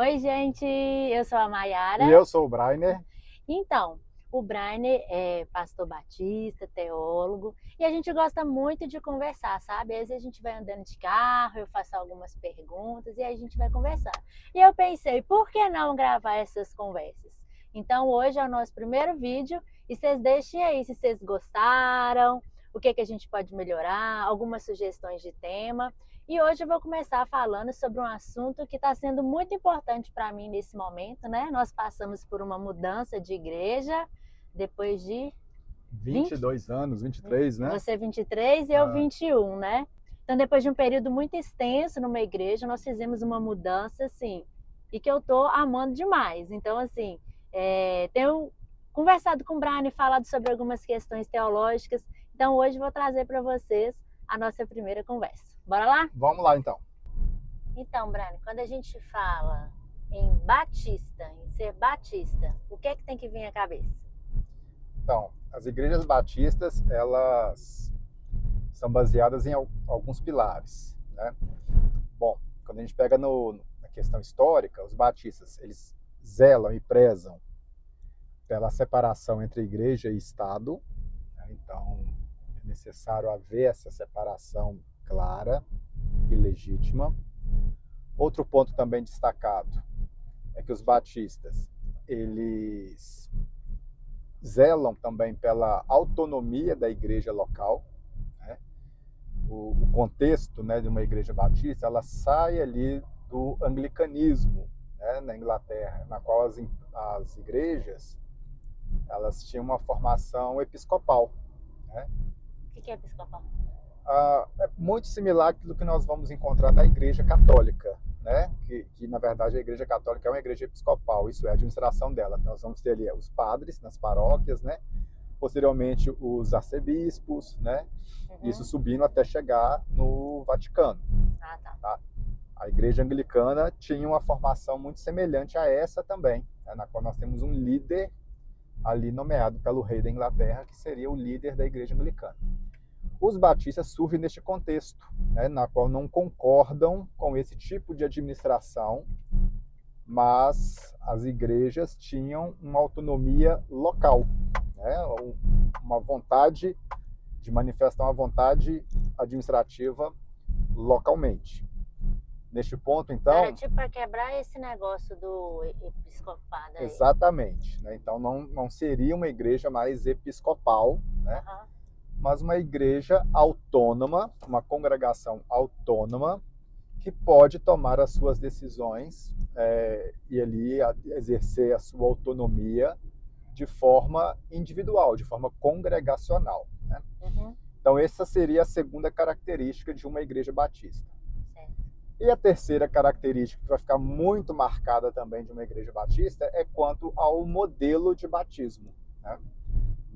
Oi, gente, eu sou a Mayara. E eu sou o Brainer. Então, o Brainer é pastor batista, teólogo, e a gente gosta muito de conversar, sabe? Às vezes a gente vai andando de carro, eu faço algumas perguntas e aí a gente vai conversar. E eu pensei, por que não gravar essas conversas? Então, hoje é o nosso primeiro vídeo e vocês deixem aí se vocês gostaram, o que a gente pode melhorar, algumas sugestões de tema. E hoje eu vou começar falando sobre um assunto que está sendo muito importante para mim nesse momento, né? Nós passamos por uma mudança de igreja depois de 20, 22 anos, 23, né? você 23 e eu Ah, 21, né? Então, depois de um período muito extenso numa igreja, nós fizemos uma mudança, assim, e que eu tô amando demais. Então, assim, tenho conversado com o Brian e falado sobre algumas questões teológicas. Então, hoje vou trazer para vocês a nossa primeira conversa. Bora lá? vamos lá, então. Então, Brani, quando a gente fala em batista, em ser batista, o que é que tem que vir à cabeça? Então, as igrejas batistas, elas são baseadas em alguns pilares, né? Bom, quando a gente pega na questão histórica, os batistas, eles zelam e prezam pela separação entre igreja e Estado, né? Então, é necessário haver essa separação clara e legítima. Outro ponto também destacado é que os batistas, eles zelam também pela autonomia da igreja local, né? O contexto, né, de uma igreja batista, ela sai ali do anglicanismo, né, na Inglaterra, na qual as igrejas elas tinham uma formação episcopal, né? O que é episcopal? É muito similar àquilo que nós vamos encontrar na Igreja Católica, né? Que na verdade a Igreja Católica é uma igreja episcopal, isso é a administração dela. Nós vamos ter ali os padres nas paróquias, né? Posteriormente os arcebispos, né? Isso subindo até chegar no Vaticano. Ah, tá. Tá? A Igreja Anglicana tinha uma formação muito semelhante a essa também, né? Na qual nós temos um líder ali nomeado pelo rei da Inglaterra, que seria o líder da Igreja Anglicana. Os batistas surgem neste contexto, né, na qual não concordam com esse tipo de administração, mas as igrejas tinham uma autonomia local, né, uma vontade de manifestar uma vontade administrativa localmente. Neste ponto, então... Era tipo para quebrar esse negócio do episcopado aí. Exatamente. Né, então, não seria uma igreja mais episcopal, né? Uhum. Mas uma igreja autônoma, uma congregação autônoma, que pode tomar as suas decisões e ali exercer a sua autonomia de forma individual, de forma congregacional, né? Uhum. Então, essa seria a segunda característica de uma igreja batista. Certo. E a terceira característica, que vai ficar muito marcada também de uma igreja batista, é quanto ao modelo de batismo, né?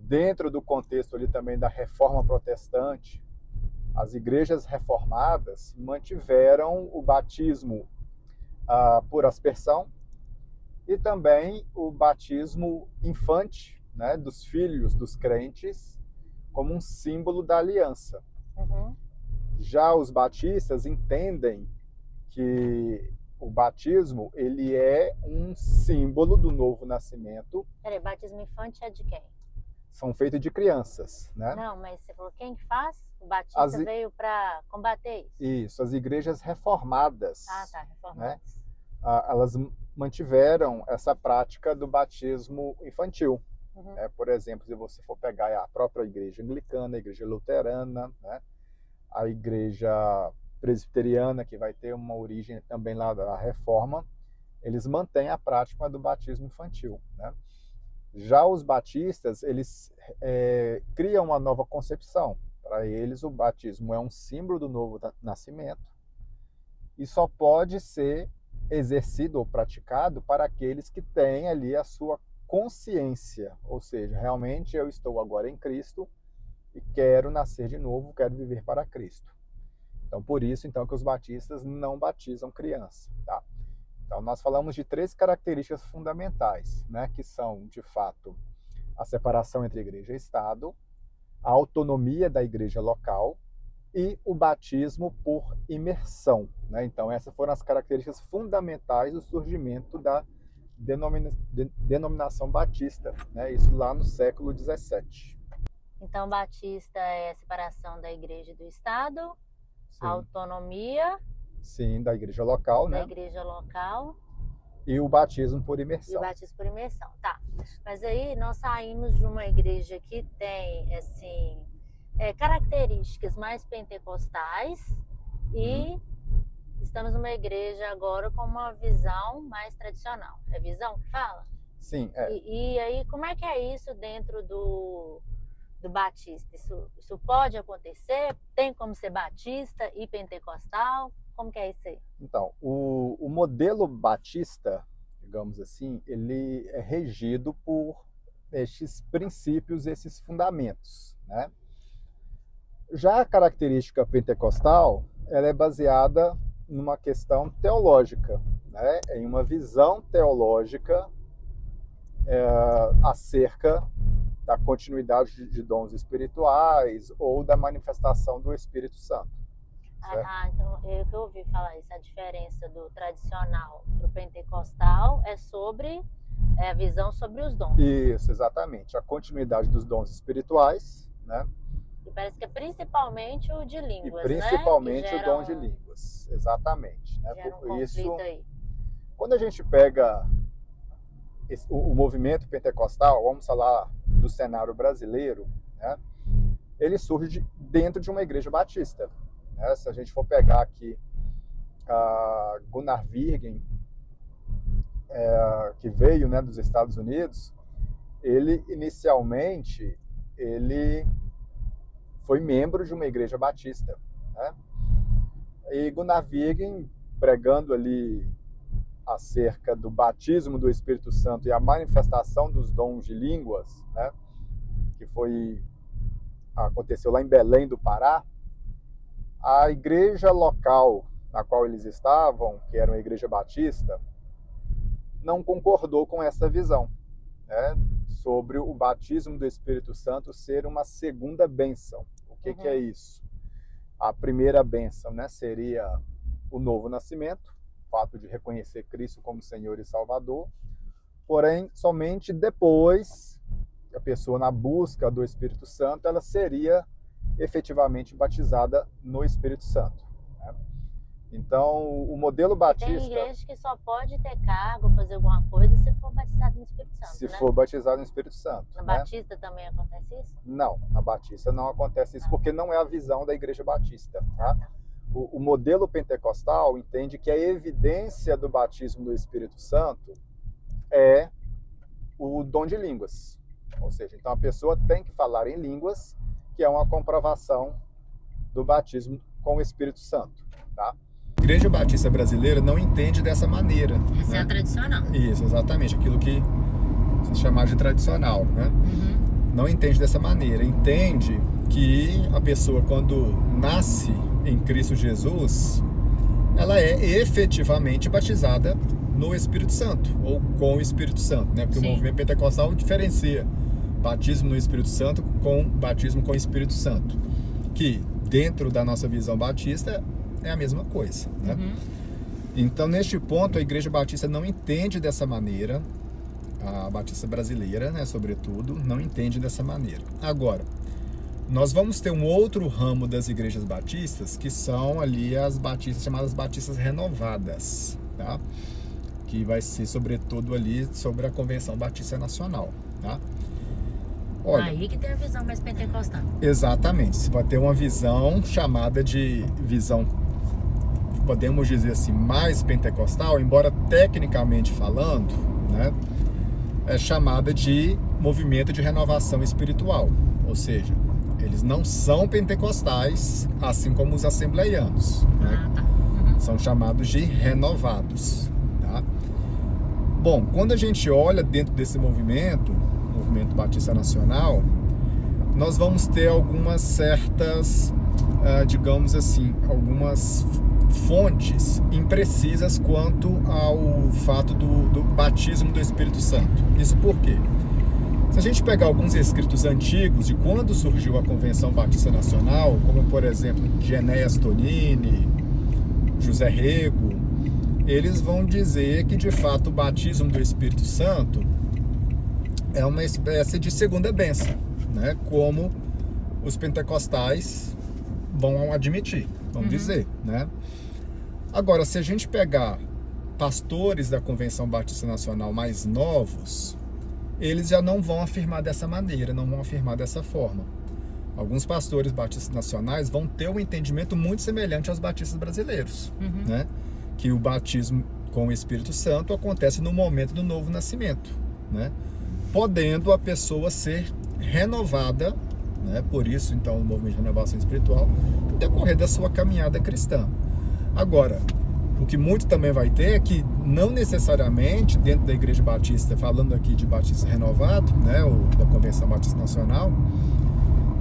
Dentro do contexto ali também da reforma protestante, as igrejas reformadas mantiveram o batismo por aspersão e também o batismo infante, né, dos filhos dos crentes, como um símbolo da aliança. Uhum. Já os batistas entendem que o batismo ele é um símbolo do novo nascimento. Peraí, batismo infante é de quem? São feitos de crianças, né? Não, mas você falou quem que faz? O batista veio para combater isso. Isso, as igrejas reformadas. Ah, tá, reformadas. Né? Elas mantiveram essa prática do batismo infantil. Uhum. Né? Por exemplo, se você for pegar a própria igreja anglicana, a igreja luterana, né? A igreja presbiteriana, que vai ter uma origem também lá da reforma, eles mantêm a prática do batismo infantil, né? Já os batistas, eles criam uma nova concepção. Para eles, o batismo é um símbolo do novo nascimento e só pode ser exercido ou praticado para aqueles que têm ali a sua consciência, ou seja, realmente eu estou agora em Cristo e quero nascer de novo, quero viver para Cristo. Então, por isso, então, que os batistas não batizam criança, tá? Então, nós falamos de três características fundamentais, né, que são, de fato, a separação entre igreja e Estado, a autonomia da igreja local e o batismo por imersão, né? Então, essas foram as características fundamentais do surgimento da denominação batista, né? Isso lá no século XVII. Então, batista é a separação da igreja e do Estado, Sim. a autonomia. Sim, da igreja local, né? Da igreja local. E o batismo por imersão. E o batismo por imersão, tá. Mas aí nós saímos de uma igreja que tem, assim, características mais pentecostais e estamos numa igreja agora com uma visão mais tradicional. É visão que fala? Sim, E aí, como é que é isso dentro do batista? Isso pode acontecer? Tem como ser batista e pentecostal? Como que é isso aí? Então, o modelo batista, digamos assim, ele é regido por estes princípios, esses fundamentos, né? Já a característica pentecostal, ela é baseada numa questão teológica, né? Em uma visão teológica acerca da continuidade de dons espirituais ou da manifestação do Espírito Santo. Então eu ouvi falar isso. A diferença do tradicional para o pentecostal é sobre a visão sobre os dons. Isso, exatamente. A continuidade dos dons espirituais, né? E parece que é principalmente o de línguas, e principalmente né? o dom de línguas, exatamente. Né? Por isso, aí. Quando a gente pega o movimento pentecostal, vamos falar do cenário brasileiro, né? Ele surge dentro de uma igreja batista. Né? Se a gente for pegar aqui Gunnar Virgen, que veio, né, dos Estados Unidos, ele inicialmente foi membro de uma igreja batista, né? E Gunnar Virgen, pregando ali acerca do batismo do Espírito Santo e a manifestação dos dons de línguas, né, que aconteceu lá em Belém do Pará, a igreja local na qual eles estavam, que era uma igreja batista, não concordou com essa visão, né, sobre o batismo do Espírito Santo ser uma segunda bênção. O que é isso? A primeira bênção, né, seria o novo nascimento, o fato de reconhecer Cristo como Senhor e Salvador, porém, somente depois, a pessoa na busca do Espírito Santo, ela seria efetivamente batizada no Espírito Santo. Né? Então, o modelo batista... Tem igreja que só pode ter cargo, fazer alguma coisa, se for batizado no Espírito Santo, Se for batizado no Espírito Santo. Na né? Batista também acontece isso? Não, na Batista não acontece isso, porque não é a visão da Igreja Batista. Tá? O modelo pentecostal entende que a evidência do batismo do Espírito Santo é o dom de línguas. Ou seja, então a pessoa tem que falar em línguas, que é uma comprovação do batismo com o Espírito Santo. Tá? A Igreja Batista Brasileira não entende dessa maneira. Essa é a tradicional. Isso, exatamente. Aquilo que se chama de tradicional. Né? Não entende dessa maneira. Entende que a pessoa, quando nasce em Cristo Jesus, ela é efetivamente batizada no Espírito Santo, ou com o Espírito Santo. Né? Porque o movimento pentecostal diferencia batismo no Espírito Santo com batismo com o Espírito Santo. Que, dentro da nossa visão batista, é a mesma coisa. Né? Então, neste ponto, a Igreja Batista não entende dessa maneira, a Batista brasileira, né, sobretudo, não entende dessa maneira. Agora, nós vamos ter um outro ramo das igrejas batistas, que são ali as batistas, chamadas batistas renovadas, tá? Que vai ser, sobretudo, ali sobre a Convenção Batista Nacional, tá? Olha, aí que tem a visão mais pentecostal. Exatamente. Você vai ter uma visão chamada de visão, podemos dizer assim, mais pentecostal, embora tecnicamente falando, né, é chamada de movimento de renovação espiritual. Ou seja, eles não são pentecostais, assim como os assembleianos. Né? São chamados de renovados. Tá? Bom, quando a gente olha dentro desse movimento Batista Nacional, nós vamos ter algumas certas, digamos assim, algumas fontes imprecisas quanto ao fato do batismo do Espírito Santo. Isso por quê? Se a gente pegar alguns escritos antigos de quando surgiu a Convenção Batista Nacional, como por exemplo de Enéas Tonini, José Rego, eles vão dizer que de fato o batismo do Espírito Santo é uma espécie de segunda bênção, né? Como os pentecostais vão admitir, vão dizer, né? Agora, se a gente pegar pastores da Convenção Batista Nacional mais novos, eles já não vão afirmar dessa maneira, não vão afirmar dessa forma. Alguns pastores batistas nacionais vão ter um entendimento muito semelhante aos batistas brasileiros, né? Que o batismo com o Espírito Santo acontece no momento do novo nascimento, né? Podendo a pessoa ser renovada, né? Por isso, então, o movimento de renovação espiritual, no decorrer da sua caminhada cristã. Agora, o que muito também vai ter é que não necessariamente dentro da Igreja Batista, falando aqui de batista renovado, né, ou da Convenção Batista Nacional,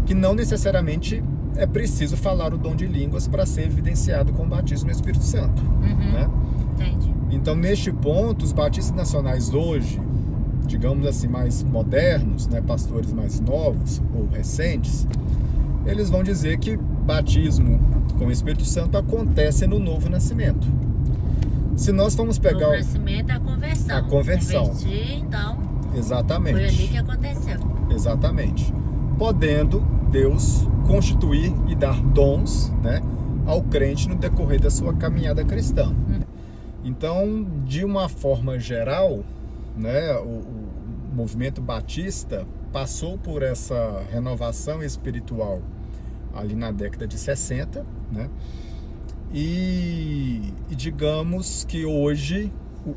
que não necessariamente é preciso falar o dom de línguas para ser evidenciado com o batismo no Espírito Santo, né? Entendi. Então, neste ponto, os batistas nacionais hoje, digamos assim, mais modernos, né, pastores mais novos ou recentes, eles vão dizer que batismo com o Espírito Santo acontece no novo nascimento. Se nós formos pegar... O nascimento é a conversão. A conversão. Converti, então, exatamente. foi ali que aconteceu. Exatamente. Podendo Deus constituir e dar dons, né, ao crente no decorrer da sua caminhada cristã. Então, de uma forma geral, né, o movimento batista passou por essa renovação espiritual ali na década de 60, né? E digamos que hoje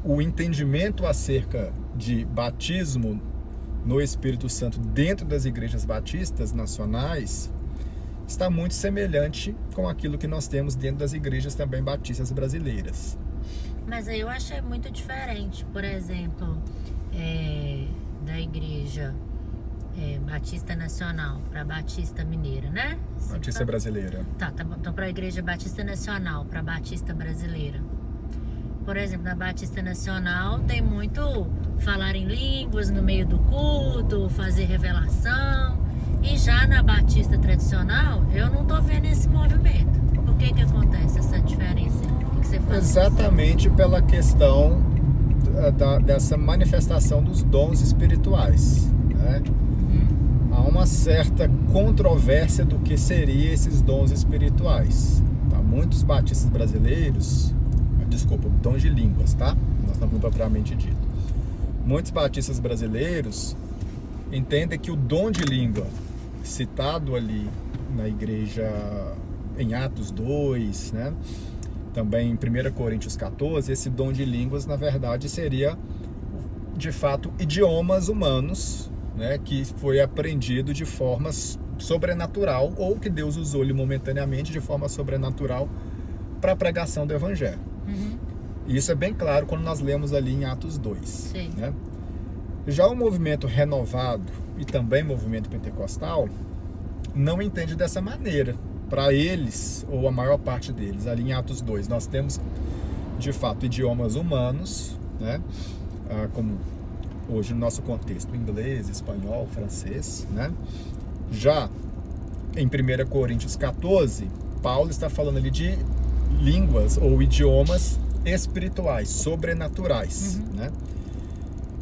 o entendimento acerca de batismo no Espírito Santo dentro das igrejas batistas nacionais está muito semelhante com aquilo que nós temos dentro das igrejas também batistas brasileiras. Mas aí eu achei muito diferente, por exemplo, da igreja Batista Nacional para Batista Mineira, né? Batista Brasileira. Tá bom. Então, para a Igreja Batista Nacional, para Batista Brasileira. Por exemplo, na Batista Nacional tem muito falar em línguas no meio do culto, fazer revelação. E já na Batista tradicional, eu não tô vendo esse movimento. Por que acontece essa diferença? O que você fala? Exatamente pela questão dessa manifestação dos dons espirituais, né? Há uma certa controvérsia do que seriam esses dons espirituais, tá? Muitos batistas brasileiros, dons de línguas, tá? Nós estamos propriamente dito. Muitos batistas brasileiros entendem que o dom de língua citado ali na igreja em Atos 2, né? Também em 1 Coríntios 14, esse dom de línguas, na verdade, seria, de fato, idiomas humanos, né, que foi aprendido de forma sobrenatural ou que Deus usou ele momentaneamente de forma sobrenatural para a pregação do Evangelho. E isso é bem claro quando nós lemos ali em Atos 2. Né? Já o movimento renovado e também o movimento pentecostal não entende dessa maneira. Para eles, ou a maior parte deles, ali em Atos 2, nós temos de fato idiomas humanos, né, como hoje no nosso contexto, inglês, espanhol, francês, né? Já em 1 Coríntios 14, Paulo está falando ali de línguas ou idiomas espirituais, sobrenaturais, né?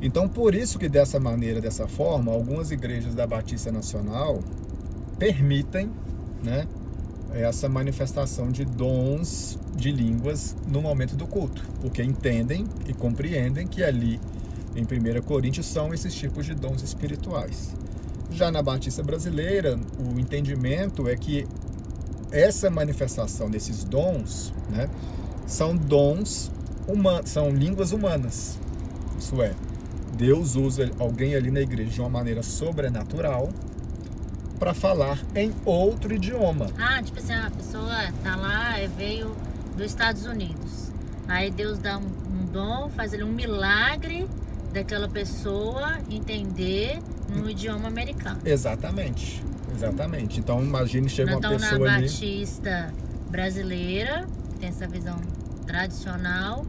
Então, por isso que dessa maneira, dessa forma, algumas igrejas da Batista Nacional permitem, né, essa manifestação de dons de línguas no momento do culto, porque entendem e compreendem que ali em 1 Coríntios são esses tipos de dons espirituais. Já na Batista Brasileira, o entendimento é que essa manifestação desses dons, né, são dons humanos, são línguas humanas. Isso é, Deus usa alguém ali na igreja de uma maneira sobrenatural para falar em outro idioma. Tipo assim, a pessoa tá lá, veio dos Estados Unidos. Aí Deus dá um dom, faz ali um milagre daquela pessoa entender no idioma americano. Exatamente. Então imagine, chega uma pessoa na ali... Batista brasileira, tem essa visão tradicional,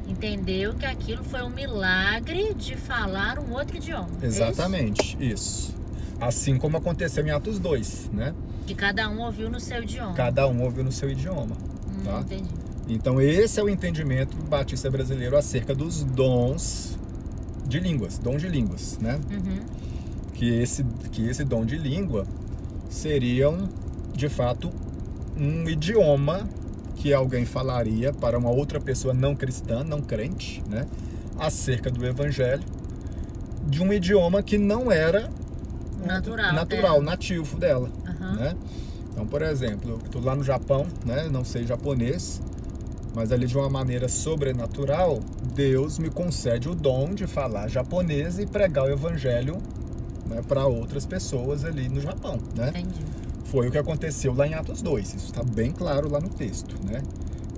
entendeu que aquilo foi um milagre de falar um outro idioma. Exatamente, isso. Assim como aconteceu em Atos 2, né? Que cada um ouviu no seu idioma. Cada um ouviu no seu idioma, tá? Entendi. Então esse é o entendimento batista brasileiro acerca dos dons de línguas, né? Que esse dom de língua seriam, de fato, um idioma que alguém falaria para uma outra pessoa não cristã, não crente, né? Acerca do evangelho, de um idioma que não era natural, nativo dela, né? Então, por exemplo, eu estou lá no Japão, né? Não sei japonês, mas ali de uma maneira sobrenatural, Deus me concede o dom de falar japonês e pregar o evangelho, né, para outras pessoas ali no Japão, né? Entendi. Foi o que aconteceu lá em Atos 2, isso está bem claro lá no texto, né?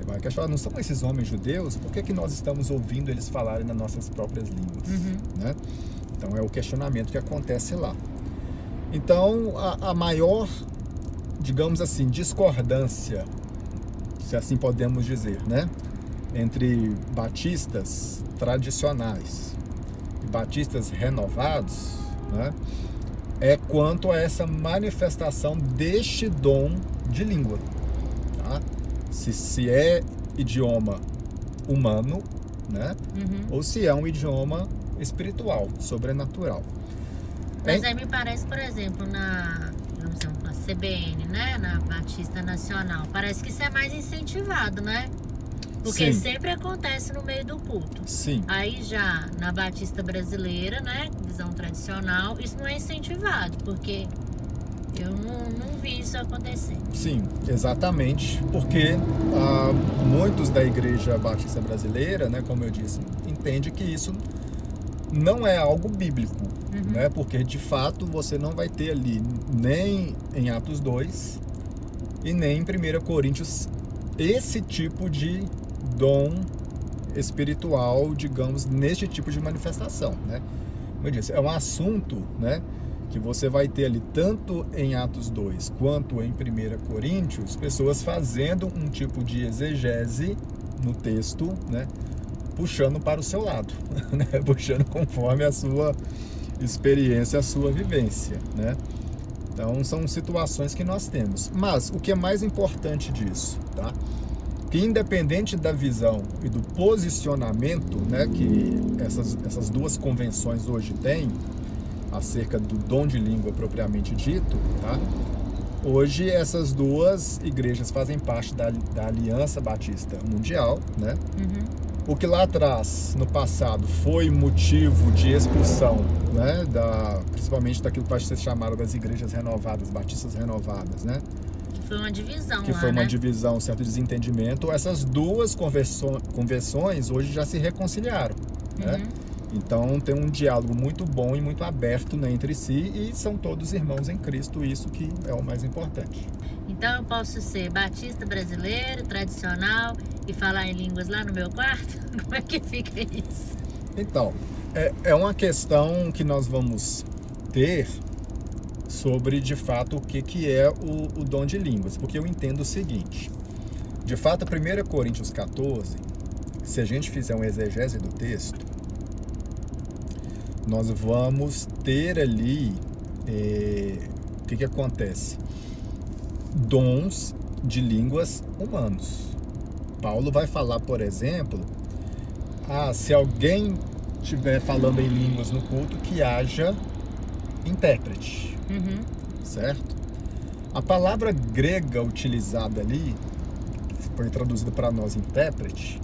Vai questionar, não são esses homens judeus? Por que nós estamos ouvindo eles falarem nas nossas próprias línguas, né? Então é o questionamento que acontece lá. Então a maior, digamos assim, discordância, se assim podemos dizer, né, entre batistas tradicionais e batistas renovados, né, é quanto a essa manifestação deste dom de língua, tá? Se é idioma humano, né, ou se é um idioma espiritual, sobrenatural. Mas aí me parece, por exemplo, na CBN, né, na Batista Nacional, parece que isso é mais incentivado, né? Porque Sim. sempre acontece no meio do culto. Sim. Aí já na Batista Brasileira, né, visão tradicional, isso não é incentivado, porque eu não vi isso acontecer. Sim, exatamente, porque muitos da Igreja Batista Brasileira, né, como eu disse, entende que isso não é algo bíblico, né, porque de fato você não vai ter ali nem em Atos 2 e nem em 1 Coríntios esse tipo de dom espiritual, digamos, neste tipo de manifestação, né? Como eu disse, é um assunto, né, que você vai ter ali tanto em Atos 2 quanto em 1 Coríntios, pessoas fazendo um tipo de exegese no texto, né, puxando para o seu lado, né, puxando conforme a sua experiência, a sua vivência, né? Então são situações que nós temos. Mas o que é mais importante disso, tá? Que independente da visão e do posicionamento, né, que essas duas convenções hoje têm acerca do dom de língua propriamente dito, tá? Hoje essas duas igrejas fazem parte da Aliança Batista Mundial, né? O que lá atrás, no passado, foi motivo de expulsão, né, principalmente daquilo que pode ser chamado das igrejas renovadas, batistas renovadas, né? Foi uma divisão que lá, foi uma né? divisão, um certo desentendimento. Essas duas conversões hoje já se reconciliaram, né? Então tem um diálogo muito bom e muito aberto, né, entre si, e são todos irmãos em Cristo, isso que é o mais importante. Então eu posso ser batista brasileiro, tradicional, e falar em línguas lá no meu quarto? Como é que fica isso? Então, é uma questão que nós vamos ter sobre, de fato, o que é o dom de línguas, porque eu entendo o seguinte: de fato, 1 Coríntios 14, se a gente fizer um exegese do texto, nós vamos ter ali, o que acontece? Dons de línguas humanos. Paulo vai falar, por exemplo, se alguém estiver falando em línguas no culto, que haja intérprete, certo? A palavra grega utilizada ali, que foi traduzida para nós intérprete,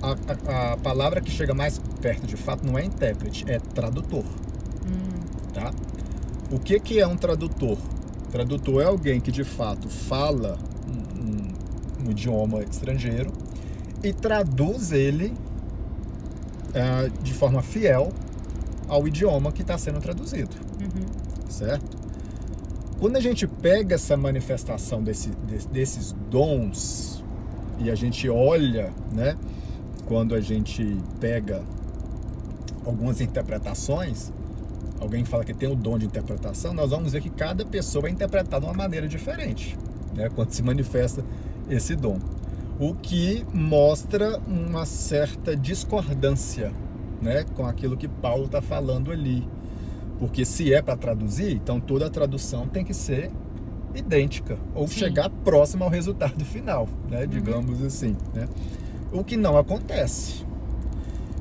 a palavra que chega mais perto de fato não é intérprete, é tradutor, tá? O que é um tradutor? Tradutor é alguém que de fato fala um idioma estrangeiro e traduz ele de forma fiel ao idioma que está sendo traduzido, certo? Quando a gente pega essa manifestação desses dons e a gente olha, né, quando a gente pega algumas interpretações, alguém fala que tem o dom de interpretação, nós vamos ver que cada pessoa é interpretada de uma maneira diferente, né, quando se manifesta esse dom. O que mostra uma certa discordância, né, com aquilo que Paulo está falando ali. Porque se é para traduzir, então toda a tradução tem que ser idêntica, ou Sim. chegar próxima ao resultado final, né? Digamos assim, né? O que não acontece.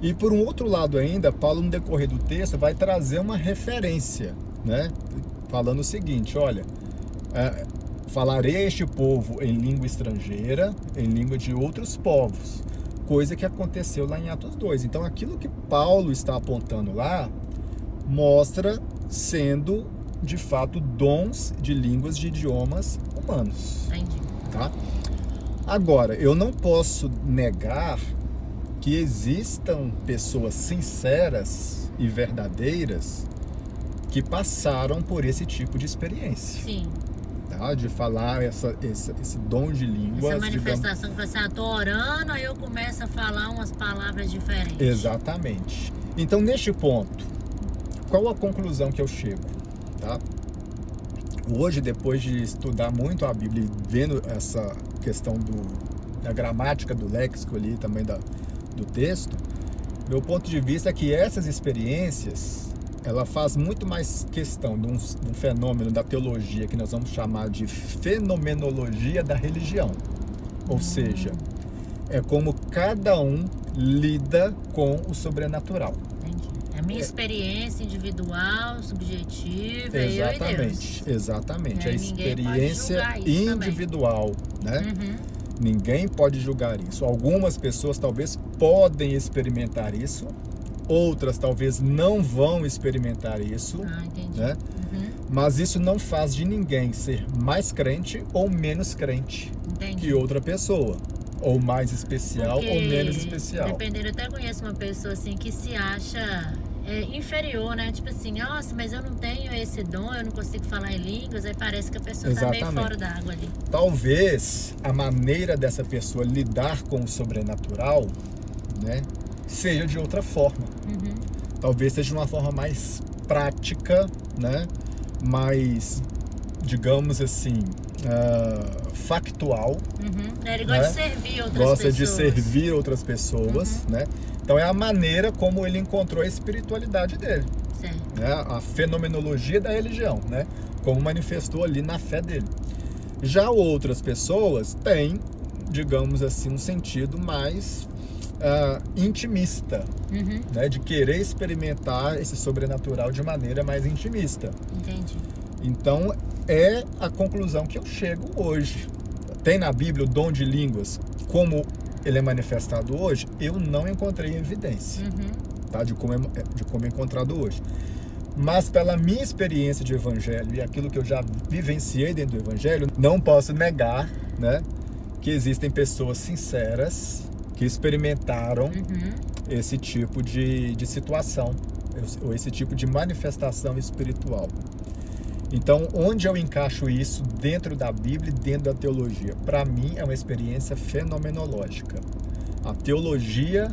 E por um outro lado ainda, Paulo, no decorrer do texto, vai trazer uma referência, né? Falando o seguinte, olha, falarei a este povo em língua estrangeira, em língua de outros povos, coisa que aconteceu lá em Atos 2. Então, aquilo que Paulo está apontando lá, mostra sendo, de fato, dons de línguas de idiomas humanos. Entendi. Tá? Agora, eu não posso negar que existam pessoas sinceras e verdadeiras que passaram por esse tipo de experiência. Sim. Tá? De falar esse dom de línguas. Essa manifestação que você tô orando, aí eu começo a falar umas palavras diferentes. Exatamente. Então, neste ponto, qual a conclusão que eu chego? Tá? Hoje, depois de estudar muito a Bíblia e vendo essa questão da gramática, do léxico ali, também do texto, meu ponto de vista é que essas experiências, ela faz muito mais questão de um fenômeno da teologia que nós vamos chamar de fenomenologia da religião. Ou seja, é como cada um lida com o sobrenatural. Entendi. É a minha experiência individual, subjetiva, eu e Deus. Exatamente. E A aí ninguém pode experiência julgar isso individual, né? Uhum. Ninguém pode julgar isso. Algumas pessoas talvez podem experimentar isso, outras talvez não vão experimentar isso, Entendi. né? Uhum. Mas isso não faz de ninguém ser mais crente ou menos crente Entendi. que outra pessoa, ou mais especial Porque, ou menos especial. dependendo, eu até conheço uma pessoa assim que se acha inferior, né? Tipo assim, nossa, mas eu não tenho esse dom, eu não consigo falar em línguas, aí parece que a pessoa tá meio fora da água ali. Talvez a maneira dessa pessoa lidar com o sobrenatural, né, seja de outra forma. Uhum. Talvez seja de uma forma mais prática, né, mais, digamos assim, factual. Uhum. Ele gosta de servir outras gosta pessoas. de servir outras pessoas, né? Então é a maneira como ele encontrou a espiritualidade dele, Certo. né? A fenomenologia da religião, né? Como manifestou ali na fé dele. Já outras pessoas têm, digamos assim, um sentido mais intimista, Uhum. né? De querer experimentar esse sobrenatural de maneira mais intimista. Entendi. Então é a conclusão que eu chego hoje. Tem na Bíblia o dom de línguas como ele é manifestado hoje? Eu não encontrei evidência, tá? de como é encontrado hoje. Mas pela minha experiência de evangelho e aquilo que eu já vivenciei dentro do evangelho, não posso negar, né, que existem pessoas sinceras que experimentaram esse tipo de situação, ou esse tipo de manifestação espiritual. Então, onde eu encaixo isso dentro da Bíblia e dentro da teologia? Para mim, é uma experiência fenomenológica. A teologia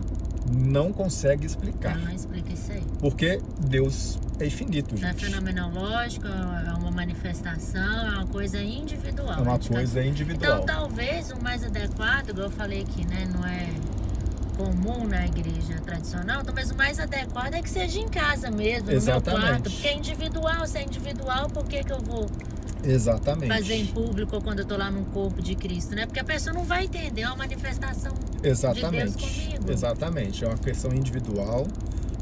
não consegue explicar. Não explica isso aí. Porque Deus é infinito, gente. É fenomenológico, é uma manifestação, é uma coisa individual. É uma coisa individual. Então, talvez o mais adequado, igual eu falei aqui, né? Não é comum na igreja tradicional, então, mas o mais adequado é que seja em casa mesmo, no meu quarto, porque é individual. Se é individual, por que eu vou fazer em público ou quando eu tô lá no corpo de Cristo, né? Porque a pessoa não vai entender, é uma manifestação de Deus comigo. Exatamente, é uma questão individual.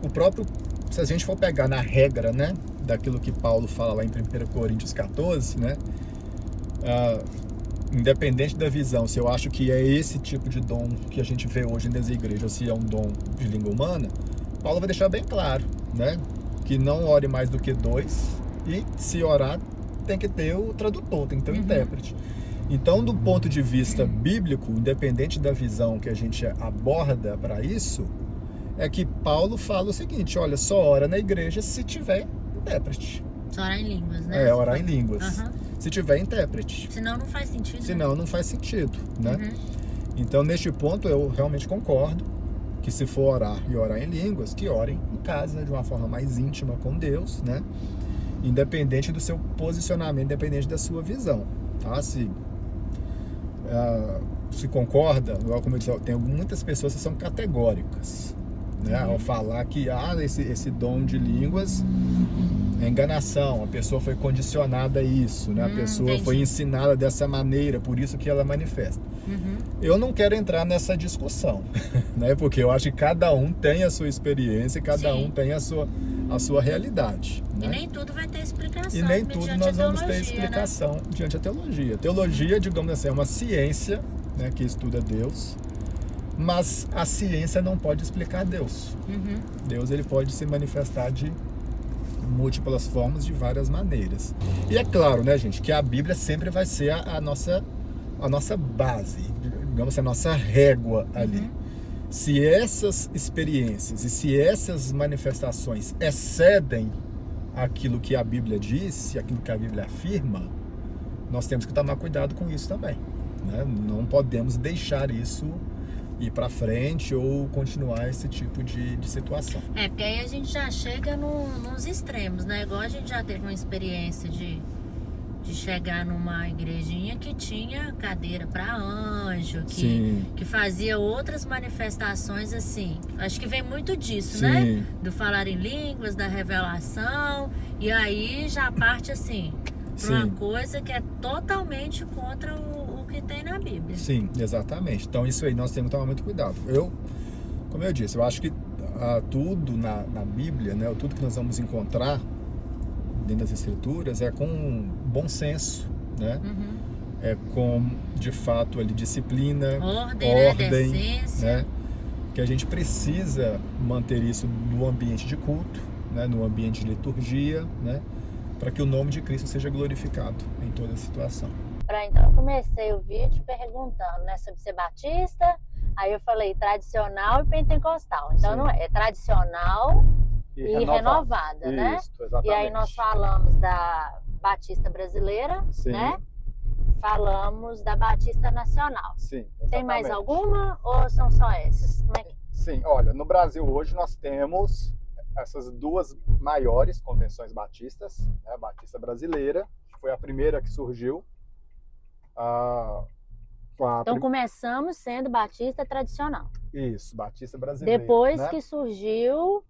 O próprio, se a gente for pegar na regra, né, daquilo que Paulo fala lá em 1 Coríntios 14, né, independente da visão, se eu acho que é esse tipo de dom que a gente vê hoje nas igrejas, ou se é um dom de língua humana, Paulo vai deixar bem claro, né, que não ore mais do que 2, e se orar tem que ter o tradutor, tem que ter o intérprete. Então, do ponto de vista bíblico, independente da visão que a gente aborda para isso, é que Paulo fala o seguinte, olha, só ora na igreja se tiver intérprete. Só orar em línguas, né? Orar em línguas. Se tiver intérprete. Senão não faz sentido. Senão não faz sentido, né? Então, neste ponto, eu realmente concordo que se for orar e orar em línguas, que orem em casa, de uma forma mais íntima com Deus, né? Independente do seu posicionamento, independente da sua visão, tá? Se concorda, como eu disse, tem muitas pessoas que são categóricas, né? Ao falar que esse dom de línguas é enganação, a pessoa foi condicionada a isso, né? A pessoa entendi. foi ensinada dessa maneira, por isso que ela manifesta. Eu não quero entrar nessa discussão, né? Porque eu acho que cada um tem a sua experiência, cada um tem a sua realidade, né? E nem tudo vai ter explicação. E nem tudo nós vamos ter teologia, explicação diante da teologia. Teologia, digamos assim, é uma ciência, né, que estuda Deus, mas a ciência não pode explicar Deus. Deus, ele pode se manifestar de múltiplas formas, de várias maneiras. E é claro, né, gente, que a Bíblia sempre vai ser a nossa base, digamos assim, a nossa régua ali. Se essas experiências e se essas manifestações excedem aquilo que a Bíblia diz, aquilo que a Bíblia afirma, nós temos que tomar cuidado com isso também, né? Não podemos deixar isso ir para frente ou continuar esse tipo de situação. Porque aí a gente já chega nos extremos, né? Igual a gente já teve uma experiência de chegar numa igrejinha que tinha cadeira para anjo, que fazia outras manifestações assim. Acho que vem muito disso, né? Do falar em línguas, da revelação, e aí já parte assim para uma coisa que é totalmente contra o que tem na Bíblia. Sim, exatamente. Então isso aí nós temos que tomar muito cuidado. Como eu disse, eu acho que tudo na Bíblia, né, tudo que nós vamos encontrar dentro das escrituras é com bom senso, né? É com, de fato, ali, disciplina, ordem, decência, né? Que a gente precisa manter isso no ambiente de culto, né? No ambiente de liturgia, né? Para que o nome de Cristo seja glorificado em toda situação. Então, eu comecei o vídeo perguntando, né, sobre ser batista, aí eu falei tradicional e pentecostal. Então, não é tradicional e renovada, né? Exatamente. E aí nós falamos da Batista Brasileira, né? Falamos da Batista Nacional. Sim, exatamente. Tem mais alguma ou são só essas? Como é que... Sim, olha, no Brasil hoje nós temos essas duas maiores convenções batistas, né? A Batista Brasileira, que foi a primeira que surgiu. Então começamos sendo Batista tradicional. Isso, Batista Brasileira. Depois, né, que surgiu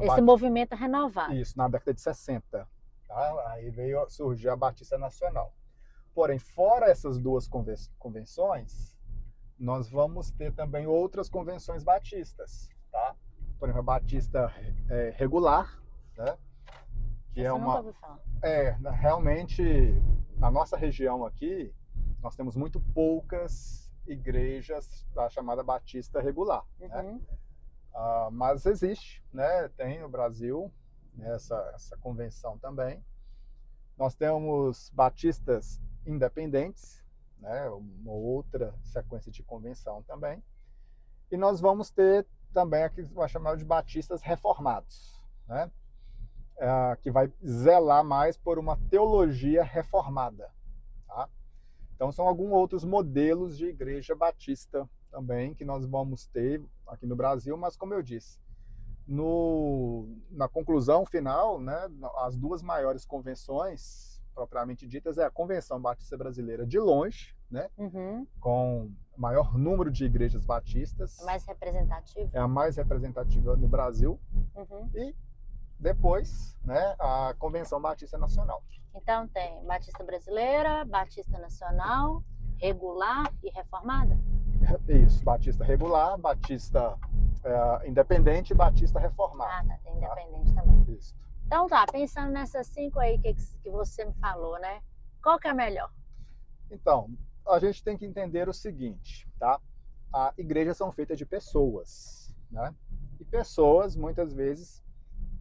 esse movimento renovado. Isso, na década de 60. Tá? Aí veio surgir a Batista Nacional. Porém, fora essas duas convenções, nós vamos ter também outras convenções batistas. Tá? Por exemplo, a Batista regular, né? Que essa eu nunca ouvi falar. Realmente, na nossa região aqui, nós temos muito poucas igrejas da chamada Batista regular. Né? Mas existe, né? Tem no Brasil, né, essa convenção também. Nós temos batistas independentes, né? Uma outra sequência de convenção também. E nós vamos ter também aqui que vai chamar de batistas reformados, né? Que vai zelar mais por uma teologia reformada. Tá? Então são alguns outros modelos de igreja batista também que nós vamos ter aqui no Brasil, mas como eu disse, na conclusão final, né, as duas maiores convenções propriamente ditas é a Convenção Batista Brasileira de longe, né, com o maior número de igrejas batistas. A mais representativa. É a mais representativa no Brasil. E depois, né, a Convenção Batista Nacional. Então tem Batista Brasileira, Batista Nacional, regular e reformada? Isso, Batista regular, Batista independente e Batista reformada. Tá, tem independente também. Isso. Então tá, pensando nessas 5 aí que você me falou, né? Qual que é a melhor? Então, a gente tem que entender o seguinte, tá? A igrejas são feitas de pessoas, né? E pessoas, muitas vezes,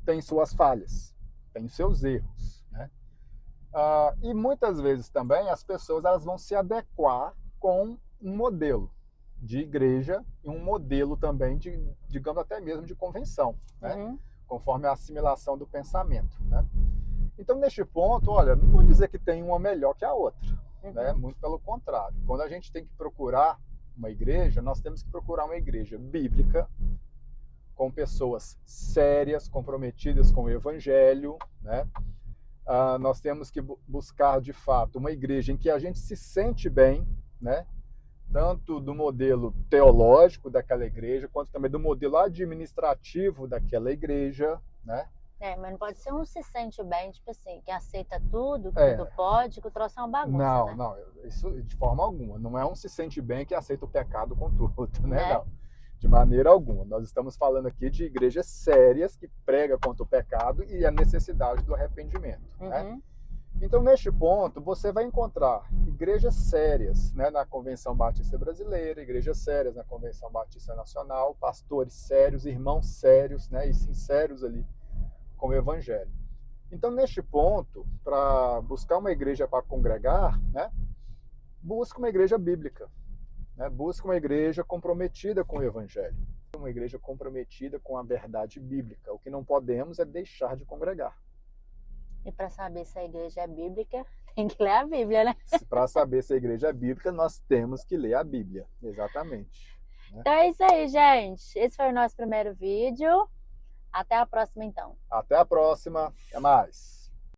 têm suas falhas, têm seus erros, né? E muitas vezes também as pessoas elas vão se adequar com um modelo de igreja e um modelo também de, digamos, até mesmo de convenção, né? Conforme a assimilação do pensamento, né? Então, neste ponto, olha, não vou dizer que tem uma melhor que a outra, né? Muito pelo contrário. Quando a gente tem que procurar uma igreja, nós temos que procurar uma igreja bíblica, com pessoas sérias, comprometidas com o evangelho, né? Nós temos que buscar, de fato, uma igreja em que a gente se sente bem, né? tanto do modelo teológico daquela igreja, quanto também do modelo administrativo daquela igreja, né? Mas não pode ser um se sente bem, tipo assim, que aceita tudo, que É. tudo pode, que o troço é uma bagunça, Não, né? não, isso de forma alguma. Não é um se sente bem que aceita o pecado com tudo, né? Né? Não, de maneira alguma. Nós estamos falando aqui de igrejas sérias que pregam contra o pecado e a necessidade do arrependimento, né? Uhum. Então, neste ponto, você vai encontrar igrejas sérias, né, na Convenção Batista Brasileira, igrejas sérias na Convenção Batista Nacional, pastores sérios, irmãos sérios, né, e sinceros ali com o Evangelho. Então, neste ponto, para buscar uma igreja para congregar, né, busca uma igreja bíblica, né, busca uma igreja comprometida com o Evangelho, uma igreja comprometida com a verdade bíblica. O que não podemos é deixar de congregar. E para saber se a igreja é bíblica, tem que ler a Bíblia, né? Para saber se a igreja é bíblica, nós temos que ler a Bíblia. Exatamente. Né? Então é isso aí, gente. Esse foi o nosso primeiro vídeo. Até a próxima, então. Até a próxima. Até mais.